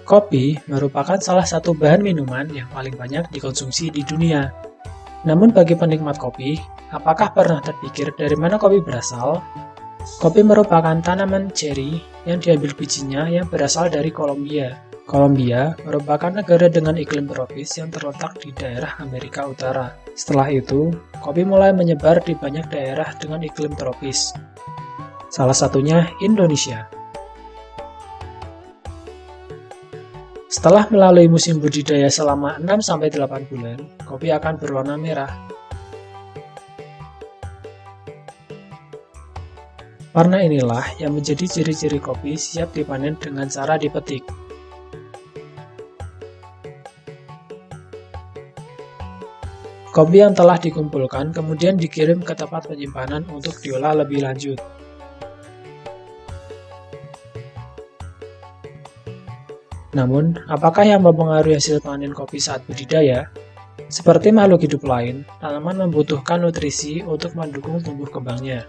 Kopi merupakan salah satu bahan minuman yang paling banyak dikonsumsi di dunia. Namun bagi penikmat kopi, apakah pernah terpikir dari mana kopi berasal? Kopi merupakan tanaman ceri yang diambil bijinya yang berasal dari Kolombia. Kolombia merupakan negara dengan iklim tropis yang terletak di daerah Amerika Utara. Setelah itu, kopi mulai menyebar di banyak daerah dengan iklim tropis. Salah satunya Indonesia. Setelah melalui musim budidaya selama 6-8 bulan, kopi akan berwarna merah. Warna inilah yang menjadi ciri-ciri kopi siap dipanen dengan cara dipetik. Kopi yang telah dikumpulkan kemudian dikirim ke tempat penyimpanan untuk diolah lebih lanjut. Namun, apakah yang mempengaruhi hasil panen kopi saat budidaya? Seperti makhluk hidup lain, tanaman membutuhkan nutrisi untuk mendukung tumbuh kembangnya.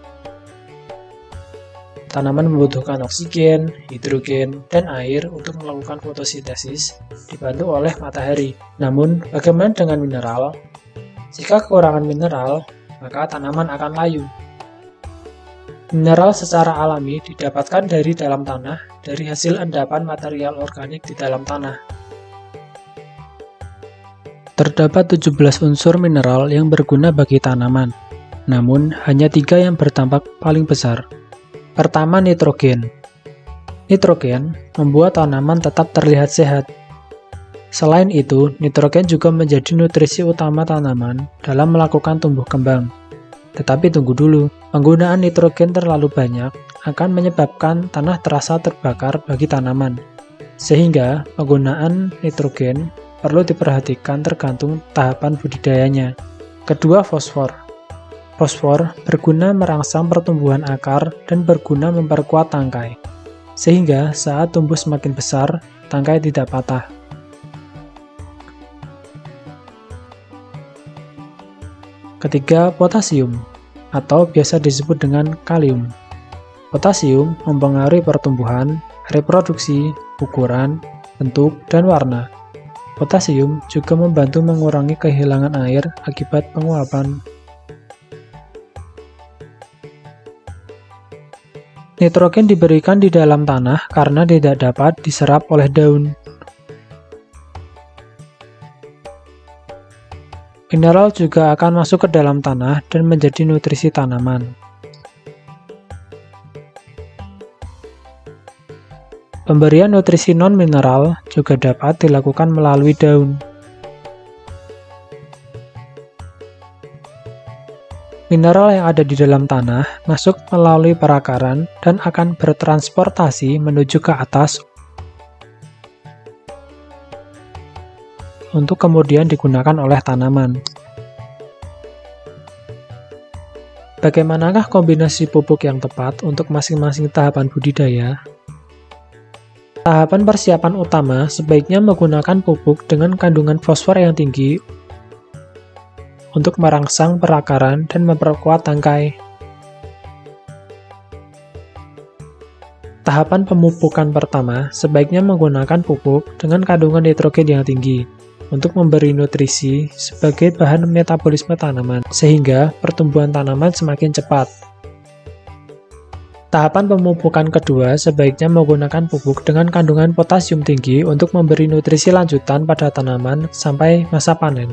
Tanaman membutuhkan oksigen, hidrogen, dan air untuk melakukan fotosintesis, dibantu oleh matahari. Namun, bagaimana dengan mineral? Jika kekurangan mineral, maka tanaman akan layu. Mineral secara alami didapatkan dari dalam tanah dari hasil endapan material organik di dalam tanah. Terdapat 17 unsur mineral yang berguna bagi tanaman, namun hanya 3 yang berdampak paling besar. Pertama, nitrogen. Nitrogen membuat tanaman tetap terlihat sehat. Selain itu, nitrogen juga menjadi nutrisi utama tanaman dalam melakukan tumbuh kembang. Tetapi tunggu dulu, penggunaan nitrogen terlalu banyak akan menyebabkan tanah terasa terbakar bagi tanaman. Sehingga penggunaan nitrogen perlu diperhatikan tergantung tahapan budidayanya. Kedua, fosfor. Fosfor berguna merangsang pertumbuhan akar dan berguna memperkuat tangkai. Sehingga saat tumbuh semakin besar, tangkai tidak patah. Ketiga, potasium, atau biasa disebut dengan kalium. Potasium mempengaruhi pertumbuhan, reproduksi, ukuran, bentuk, dan warna. Potasium juga membantu mengurangi kehilangan air akibat penguapan. Nitrogen diberikan di dalam tanah karena tidak dapat diserap oleh daun. Mineral juga akan masuk ke dalam tanah dan menjadi nutrisi tanaman. Pemberian nutrisi non-mineral juga dapat dilakukan melalui daun. Mineral yang ada di dalam tanah masuk melalui perakaran dan akan bertransportasi menuju ke atas untuk kemudian digunakan oleh tanaman. Bagaimanakah kombinasi pupuk yang tepat untuk masing-masing tahapan budidaya? Tahapan persiapan utama sebaiknya menggunakan pupuk dengan kandungan fosfor yang tinggi untuk merangsang perakaran dan memperkuat tangkai. Tahapan pemupukan pertama sebaiknya menggunakan pupuk dengan kandungan nitrogen yang tinggi untuk memberi nutrisi sebagai bahan metabolisme tanaman, sehingga pertumbuhan tanaman semakin cepat. Tahapan pemupukan kedua sebaiknya menggunakan pupuk dengan kandungan potasium tinggi untuk memberi nutrisi lanjutan pada tanaman sampai masa panen.